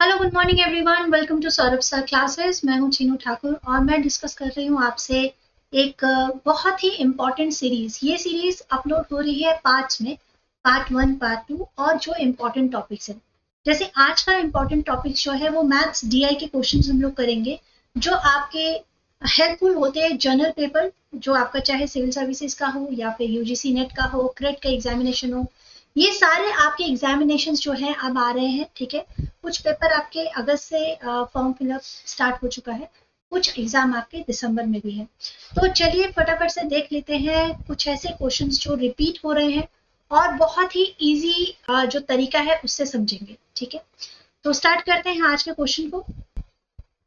Hello good morning everyone, welcome to Saurabh sir classes. मैं हूं चीनू ठाकुर और मैं डिस्कस कर रही हूं आपसे एक बहुत ही इम्पॉर्टेंट सीरीज। ये सीरीज अपलोड हो रही है पार्ट्स में, पार्ट 1, पार्ट 2 और जो इम्पॉर्टेंट टॉपिक्स हैं। जैसे आज का इम्पॉर्टेंट टॉपिक जो है वो मैथ्स डीआई के क्वेश्चंस हम लोग करेंगे जो आपके हेल्पफुल होते हैं। जनरल पेपर जो आपका चाहे सिविल सर्विसेज का हो या फिर यूजीसी नेट का हो, क्रेट का एग्जामिनेशन हो, ये सारे आपके एग्जामिनेशन जो हैं अब आ रहे हैं। ठीक है, कुछ पेपर आपके अगस्त से फॉर्म फिलअप स्टार्ट हो चुका है, कुछ एग्जाम आपके दिसंबर में भी है। तो चलिए फटाफट से देख लेते हैं कुछ ऐसे क्वेश्चंस जो रिपीट हो रहे हैं और बहुत ही इजी जो तरीका है उससे समझेंगे। ठीक है, तो स्टार्ट करते हैं आज के क्वेश्चन को।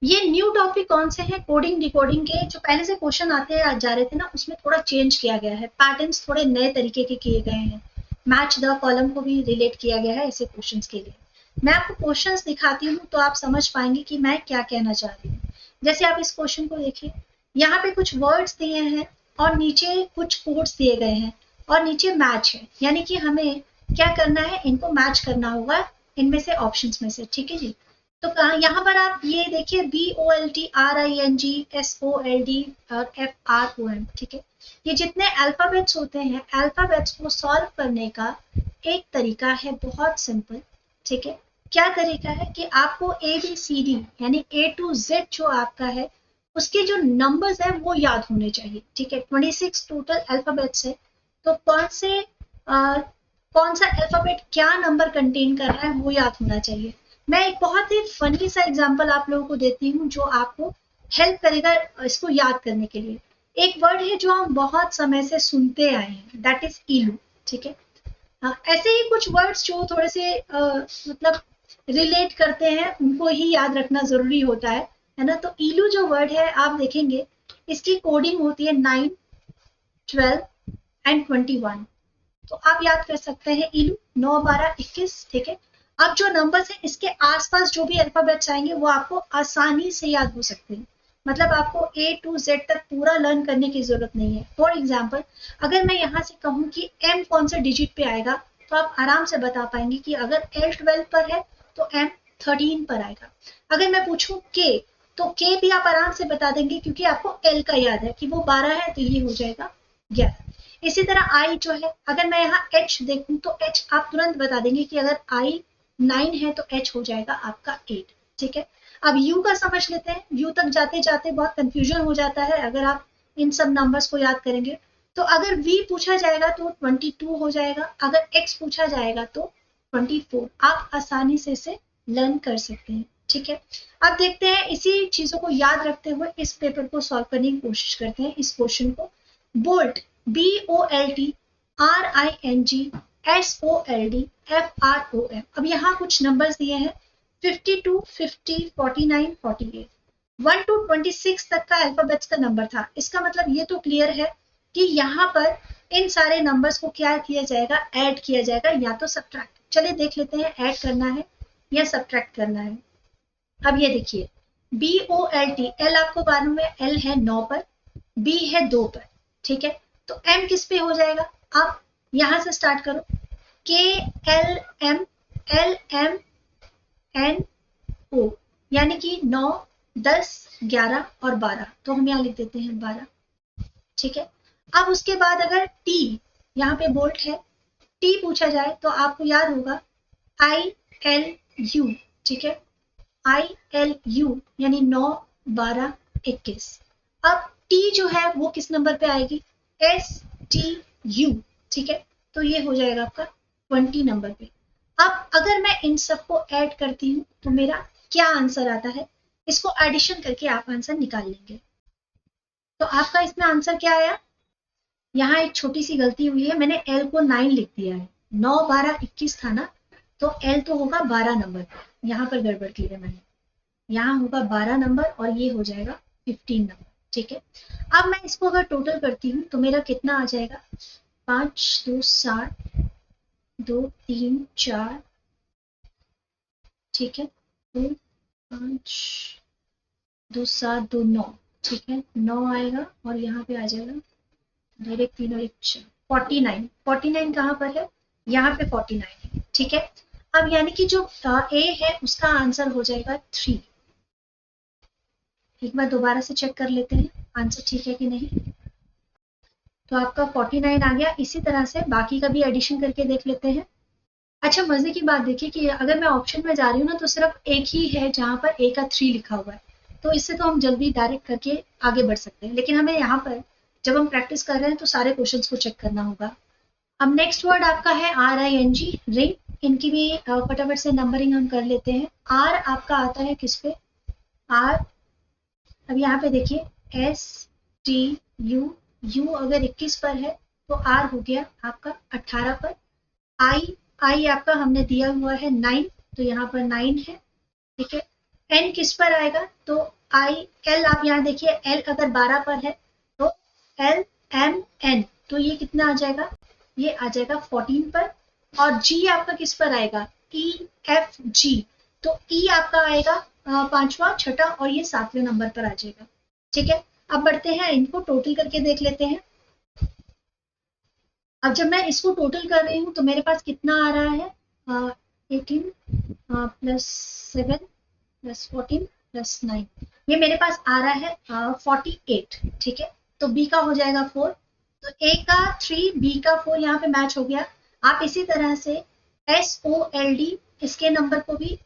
ये न्यू टॉपिक कौन से हैं? कोडिंग डिकोडिंग के जो पहले से क्वेश्चन आते हैं जा रहे थे ना, उसमें थोड़ा चेंज किया गया है, पैटर्न्स थोड़े नए तरीके के किए गए हैं। मैच द कॉलम को भी रिलेट किया गया है ऐसे क्वेश्चंस के लिए। मैं आपको क्वेश्चंस दिखाती हूँ तो आप समझ पाएंगे कि मैं क्या कहना चाह रही हूँ। जैसे आप इस क्वेश्चन को देखिए, यहाँ पे कुछ वर्ड्स दिए हैं और नीचे कुछ कोड्स दिए गए हैं और नीचे मैच है, यानी कि हमें क्या करना है, इनको मैच करना होगा इनमें से ऑप्शंस में से। ठीक है जी, तो यहाँ पर आप ये देखिए BOLTRING SOLD और FROM। ठीक है, ये जितने अल्फाबेट्स होते हैं, अल्फाबेट्स को सॉल्व करने का एक तरीका है, बहुत सिंपल। ठीक है, क्या तरीका है कि आपको ABCD यानी A to Z जो आपका है उसके जो नंबर्स है वो याद होने चाहिए। ठीक है, 26 टोटल अल्फाबेट्स है, तो कौन सा अल्फाबेट क्या नंबर कंटेन कर रहा है वो याद होना चाहिए। मैं एक बहुत ही फनी सा एग्जांपल आप लोगों को देती हूँ जो आपको हेल्प करेगा इसको याद करने के लिए। एक वर्ड है जो हम बहुत समय से सुनते आए हैं, दैट इज इलू। ठीक है, ऐसे ही कुछ वर्ड्स जो थोड़े से मतलब रिलेट करते हैं उनको ही याद रखना जरूरी होता है ना। तो इलू जो वर्ड है आप देखेंगे इसकी कोडिंग होती है 9, 12 एंड 21। तो आप याद कर सकते हैं इलू 9, 12, 21। ठीक है, अब जो नंबर्स हैं इसके आसपास जो भी अल्फाबेट्स आएंगे वो आपको आसानी से याद हो सकते हैं। मतलब आपको A to Z तक पूरा लर्न करने की जरूरत नहीं है। फॉर एग्जाम्पल, अगर मैं यहाँ से कहूँ कि M कौन से डिजिट पे आएगा तो आप आराम से बता पाएंगे कि अगर L 12 पर है तो M 13 पर आएगा। अगर मैं पूछूं K, तो K भी आप आराम से बता देंगे क्योंकि आपको L का याद है कि वो 12 है, तो ये हो जाएगा 11। इसी तरह आई जो है, अगर मैं यहाँ H देखूं तो H आप तुरंत बता देंगे कि अगर आई 9 है तो H हो जाएगा आपका 8। ठीक है, अब U का समझ लेते हैं। U तक जाते जाते बहुत कंफ्यूजन हो जाता है अगर आप इन सब नंबर्स को याद करेंगे। तो अगर V पूछा जाएगा तो 22 हो जाएगा, अगर X पूछा जाएगा तो 24। आप आसानी से इसे लर्न कर सकते हैं। ठीक है, अब देखते हैं इसी चीजों को याद रखते हुए इस पेपर को सॉल्व करने की कोशिश करते हैं। इस क्वेश्चन को बोल्ट BOLTRING SOLD अब यहाँ कुछ नंबर्स दिए हैं 52, 50, 49, 48। 1 to 26 तक का अल्फाबेट्स का नंबर था। इसका मतलब ये तो क्लियर है कि यहाँ पर इन सारे नंबर्स को क्या किया जाएगा, ऐड किया जाएगा या तो सब्ट्रैक्ट। चलिए देख लेते हैं ऐड करना है या सब्ट्रैक्ट करना है। अब ये देखिए BOLT, L आपको मालूम है L है 9 पर, B है 2 पर। ठीक है, तो M किस पे हो जाएगा? अब यहां से स्टार्ट करो, KLMLMNO, यानी कि 9, 10, 11 और 12। तो हम यहाँ लिख देते हैं 12। ठीक है, अब उसके बाद अगर T, यहाँ पे बोल्ट है, T पूछा जाए तो आपको याद होगा ILU। ठीक है, ILU यानी 9, 12, 21। अब T जो है वो किस नंबर पे आएगी? STU। ठीक है, तो ये हो जाएगा आपका 20 नंबर पे। अब अगर मैं इन सबको ऐड करती हूँ तो मेरा क्या आंसर आता है, इसको एडिशन करके आप आंसर निकाल लेंगे। तो आपका इसमें आंसर क्या आया? यहाँ एक छोटी सी गलती हुई है, मैंने L को 9 लिख दिया है। 9, 12, 21 था ना, तो L तो होगा 12 नंबर पे। यहाँ पर गड़बड़ की है मैंने, यहाँ होगा 12 नंबर और ये हो जाएगा 15 नंबर। ठीक है, अब मैं इसको अगर टोटल करती हूँ तो मेरा कितना आ जाएगा? 5, 2, 7, 2, 3, 4। ठीक है, 2, 5, 2, 7, 2, 9। ठीक है, 9 आएगा और यहाँ पे आ जाएगा डायरेक्ट 3 और 1 4, 49। 49 कहाँ पर है? यहाँ पे 49 है। ठीक है, अब यानी कि जो ए है उसका आंसर हो जाएगा 3। एक बार दोबारा से चेक कर लेते हैं आंसर ठीक है कि नहीं। तो आपका 49 आ गया। इसी तरह से बाकी का भी एडिशन करके देख लेते हैं। अच्छा, मजे की बात देखिए कि अगर मैं ऑप्शन में जा रही हूँ ना तो सिर्फ एक ही है जहां पर ए का 3 लिखा हुआ है, तो इससे तो हम जल्दी डायरेक्ट करके आगे बढ़ सकते हैं। लेकिन हमें यहाँ पर जब हम प्रैक्टिस कर रहे हैं तो सारे क्वेश्चंस को चेक करना होगा। अब नेक्स्ट वर्ड आपका है RING, रिंग। इनकी भी फटाफट से नंबरिंग हम कर लेते हैं। आर आपका आता है किस पे? आर, अब यहाँ पे देखिए STU, यू अगर 21 पर है तो आर हो गया आपका 18 पर। आई आपका हमने दिया हुआ है 9, तो यहाँ पर 9 है, ठीक है। एन किस पर आएगा? तो एल, आप यहाँ देखिए एल अगर 12 पर है तो LMN, तो ये कितना आ जाएगा? ये आ जाएगा 14 पर। और जी आपका किस पर आएगा? EFG, तो ई आपका आएगा 5वां, 6ठा और ये 7वें नंबर पर आ जाएगा, ठीक है। अब बढ़ते हैं, इनको टोटल करके देख लेते हैं। अब जब मैं इसको टोटल कर रही हूँ तो मेरे पास कितना आ रहा है? 18 प्लस 7 प्लस 14 प्लस 9, ये मेरे पास आ रहा है 48, ठीक है। तो बी का हो जाएगा 4, तो ए का 3, बी का 4 यहाँ पे मैच हो गया। आप इसी तरह से SOLD इसके नंबर को भी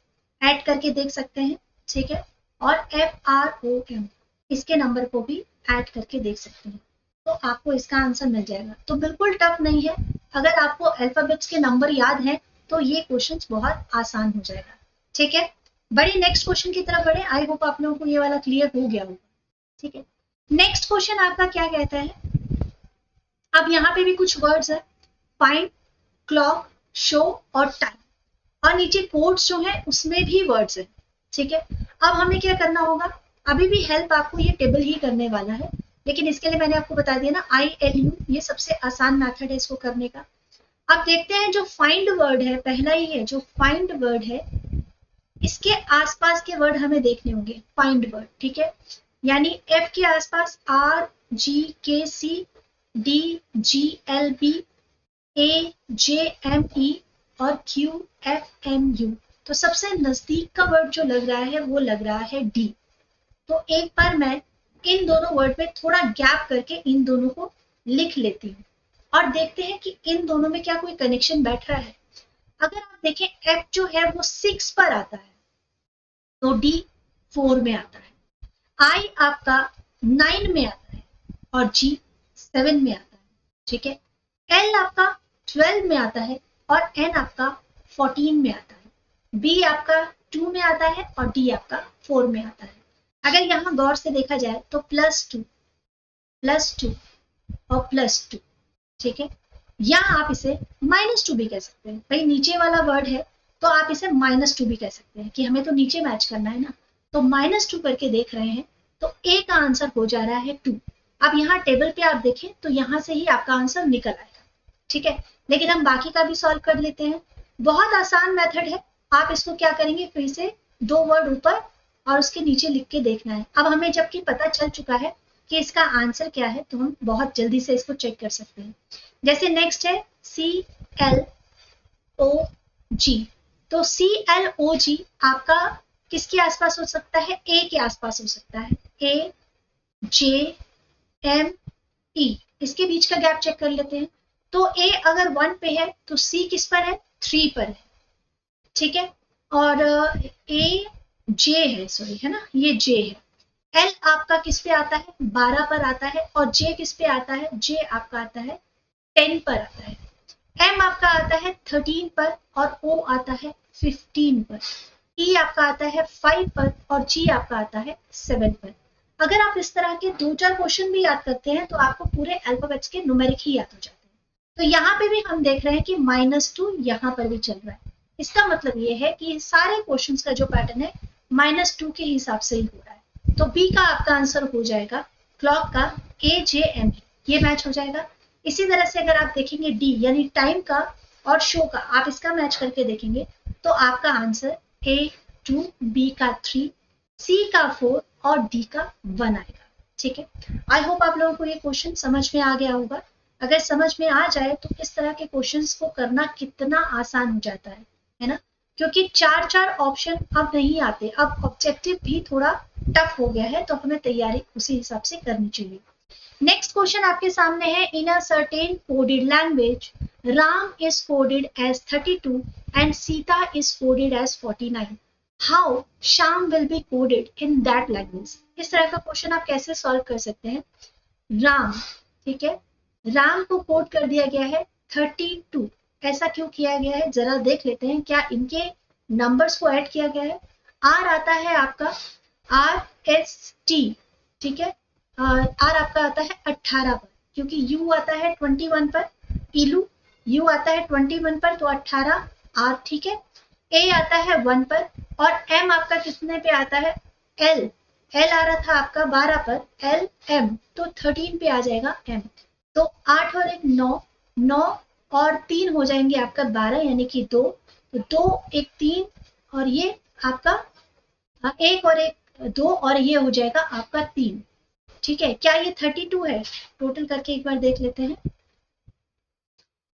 ऐड करके देख सकते हैं, ठीक है। और FROM इसके नंबर को भी ऐड करके देख सकते हैं, तो आपको इसका आंसर मिल जाएगा। तो बिल्कुल टफ नहीं है, अगर आपको अल्फाबेट्स के नंबर याद हैं तो ये क्वेश्चन बहुत आसान हो जाएगा, ठीक है। बड़े नेक्स्ट क्वेश्चन की तरफ बढ़े। आई होप आप लोगों को ये वाला क्लियर हो गया होगा, ठीक है। नेक्स्ट क्वेश्चन आपका क्या कहता है? अब यहाँ पे भी कुछ वर्ड्स है, फाइंड, क्लॉक, शो और टाइम, और नीचे कोड्स जो है उसमें भी वर्ड्स है, ठीक है। अब हमें क्या करना होगा? अभी भी हेल्प आपको ये टेबल ही करने वाला है, लेकिन इसके लिए मैंने आपको बता दिया ना ILU, ये सबसे आसान मेथड है इसको करने का। अब देखते हैं जो फाइंड वर्ड है, पहला ही है जो फाइंड वर्ड है, इसके आसपास के वर्ड हमें देखने होंगे, फाइंड वर्ड, ठीक है। यानी F के आसपास RGKC DGLB AJME और QFMU, तो सबसे नजदीक का वर्ड जो लग रहा है वो लग रहा है D। तो एक बार मैं इन दोनों वर्ड में थोड़ा गैप करके इन दोनों को लिख लेती हूँ और देखते हैं कि इन दोनों में क्या कोई कनेक्शन बैठ रहा है। अगर आप देखें F जो है वो 6 पर आता है तो D 4 में आता है, I आपका 9 में आता है और G 7 में आता है, ठीक है। L आपका 12 में आता है और N आपका 14 में आता है, B आपका 2 में आता है और D आपका 4 में आता है। अगर यहाँ गौर से देखा जाए तो +2 और +2, ठीक है। या आप इसे -2 भी कह सकते हैं, भाई नीचे वाला वर्ड है तो आप इसे -2 भी कह सकते हैं कि हमें तो नीचे मैच करना है ना, तो -2 करके देख रहे हैं तो ए का आंसर हो जा रहा है 2। अब यहाँ टेबल पे आप देखें तो यहाँ से ही आपका आंसर निकल आएगा, ठीक है। लेकिन हम बाकी का भी सॉल्व कर लेते हैं, बहुत आसान मेथड है। आप इसको क्या करेंगे, फिर से 2 वर्ड ऊपर और उसके नीचे लिख के देखना है। अब हमें जबकि पता चल चुका है कि इसका आंसर क्या है तो हम बहुत जल्दी से इसको चेक कर सकते हैं। जैसे नेक्स्ट है CLOG, तो CLOG आपका किसके आसपास हो सकता है? ए के आसपास हो सकता है, AJME, इसके बीच का गैप चेक कर लेते हैं। तो ए अगर 1 पे है तो सी किस पर है? 3 पर है, ठीक है। और AJ है, सॉरी है ना, ये J है। L आपका किस पे आता है? 12 पर आता है। और J किस पे आता है? J आपका आता है 10 पर आता है। M आपका आता है 13 पर और O आता है 15 पर। E आपका आता है 5 पर और G आपका आता है 7 पर। अगर आप इस तरह के 2-4 क्वेश्चन भी याद करते हैं तो आपको पूरे अल्फाबेट्स के न्यूमेरिक ही याद हो जाते हैं। तो यहाँ पे भी हम देख रहे हैं कि -2 यहाँ पर भी चल रहा है। इसका मतलब ये है कि सारे क्वेश्चंस का जो पैटर्न है -2 के हिसाब से ही हो रहा है। तो बी का आपका आंसर हो जाएगा क्लॉक का AJME, ये मैच हो जाएगा। इसी तरह से अगर आप देखेंगे डी यानी टाइम का और शो का, आप इसका मैच करके देखेंगे तो आपका आंसर A2, B का 3, C का 4 और D का 1 आएगा, ठीक है। आई होप आप लोगों को ये क्वेश्चन समझ में आ गया होगा। अगर समझ में आ जाए तो इस तरह के क्वेश्चंस को करना कितना आसान हो जाता है ना। क्योंकि 4 ऑप्शन अब नहीं आते, अब ऑब्जेक्टिव भी थोड़ा टफ हो गया है, तो हमें तैयारी उसी हिसाब से करनी चाहिए। नेक्स्ट क्वेश्चन आपके सामने है, in a certain coded language Ram is coded as 32 and Sita is coded as 49, how Shyam will be coded in that language. इस तरह का क्वेश्चन आप कैसे सॉल्व कर सकते हैं। राम, ठीक है, राम को कोड कर दिया गया है 32, ऐसा क्यों किया गया है जरा देख लेते हैं। क्या इनके नंबर्स को ऐड किया गया है। आर आता है आपका RST, ठीक है, आर आपका आता है 18 पर, क्योंकि यू आता है 21 पर, इलू यू आता है 21 पर, तो 18 आर, ठीक है। ए आता है 1 पर, और एम आपका कितने पे आता है, एल आ रहा था आपका 12 पर, एल एम, तो 13 पे आ जाएगा एम। तो 8 और 1 9, 9 और 3 हो जाएंगे आपका 12, यानी कि 2, तो 2 1 3, और ये आपका 1 और 1 2, और ये हो जाएगा आपका 3, ठीक है। क्या ये 32 है, टोटल करके एक बार देख लेते हैं।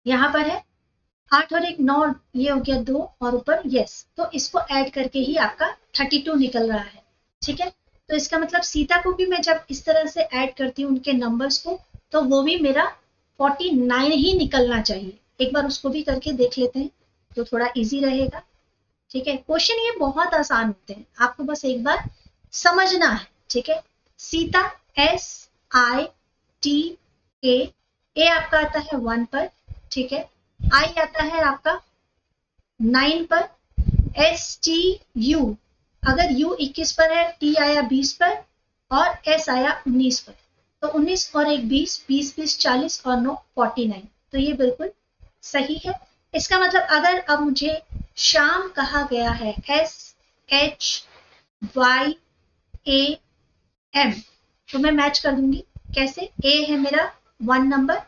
यहाँ पर है 8 और 1 9, ये हो गया 2 और ऊपर यस, तो इसको ऐड करके ही आपका 32 निकल रहा है, ठीक है। तो इसका मतलब सीता को भी मैं जब इस तरह से ऐड करती हूँ उनके नंबर्स को, तो वो भी मेरा 49 ही निकलना चाहिए। एक बार उसको भी करके देख लेते हैं तो थोड़ा इजी रहेगा, ठीक है। क्वेश्चन ये बहुत आसान होते हैं, आपको बस एक बार समझना है, ठीक है। सीता SITA, ए आपका आता है 1 पर, ठीक है। आई आता है आपका 9 पर, STU, अगर U 21 पर है, T आया 20 पर, और S आया 19 पर, तो 19 और 1 20, 20 20 40, और 9 49, तो ये बिल्कुल सही है। इसका मतलब अगर अब मुझे श्याम कहा गया है SHYAM, तो मैं मैच कर दूंगी कैसे। A है मेरा 1 नंबर,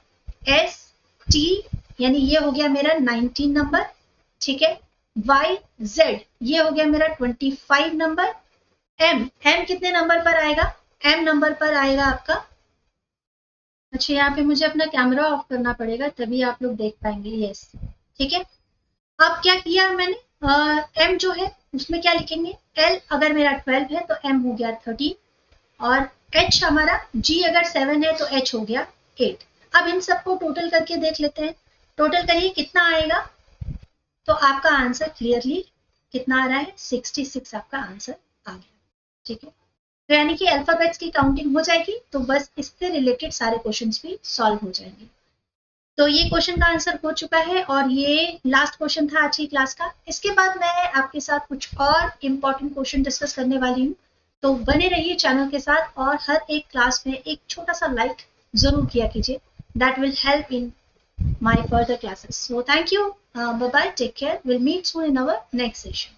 ST यानी ये हो गया मेरा 19 नंबर, ठीक है। YZ ये हो गया मेरा 25 नंबर। M कितने नंबर पर आएगा, M नंबर पर आएगा आपका, अच्छा यहाँ पे मुझे अपना कैमरा ऑफ करना पड़ेगा तभी आप लोग देख पाएंगे, यस, ठीक है। अब क्या किया मैंने, M जो है उसमें क्या लिखेंगे, L अगर मेरा 12 है तो M हो गया 13, और H हमारा, G अगर 7 है तो H हो गया 8। अब इन सबको टोटल करके देख लेते हैं, टोटल करिए कितना आएगा, तो आपका आंसर क्लियरली कितना आ रहा है, 66 आपका आंसर आ गया, ठीक है। तो यानी कि अल्फाबेट्स की काउंटिंग हो जाएगी, तो बस इससे रिलेटेड सारे क्वेश्चंस भी सॉल्व हो जाएंगे। तो ये क्वेश्चन का आंसर हो चुका है, और ये लास्ट क्वेश्चन था आज की क्लास का। इसके बाद मैं आपके साथ कुछ और इम्पोर्टेंट क्वेश्चन डिस्कस करने वाली हूँ, तो बने रहिए चैनल के साथ, और हर एक क्लास में एक छोटा सा लाइक जरूर किया कीजिए, that will help in my further classes. So thank you. Bye bye. Take care. We'll meet soon in our next session.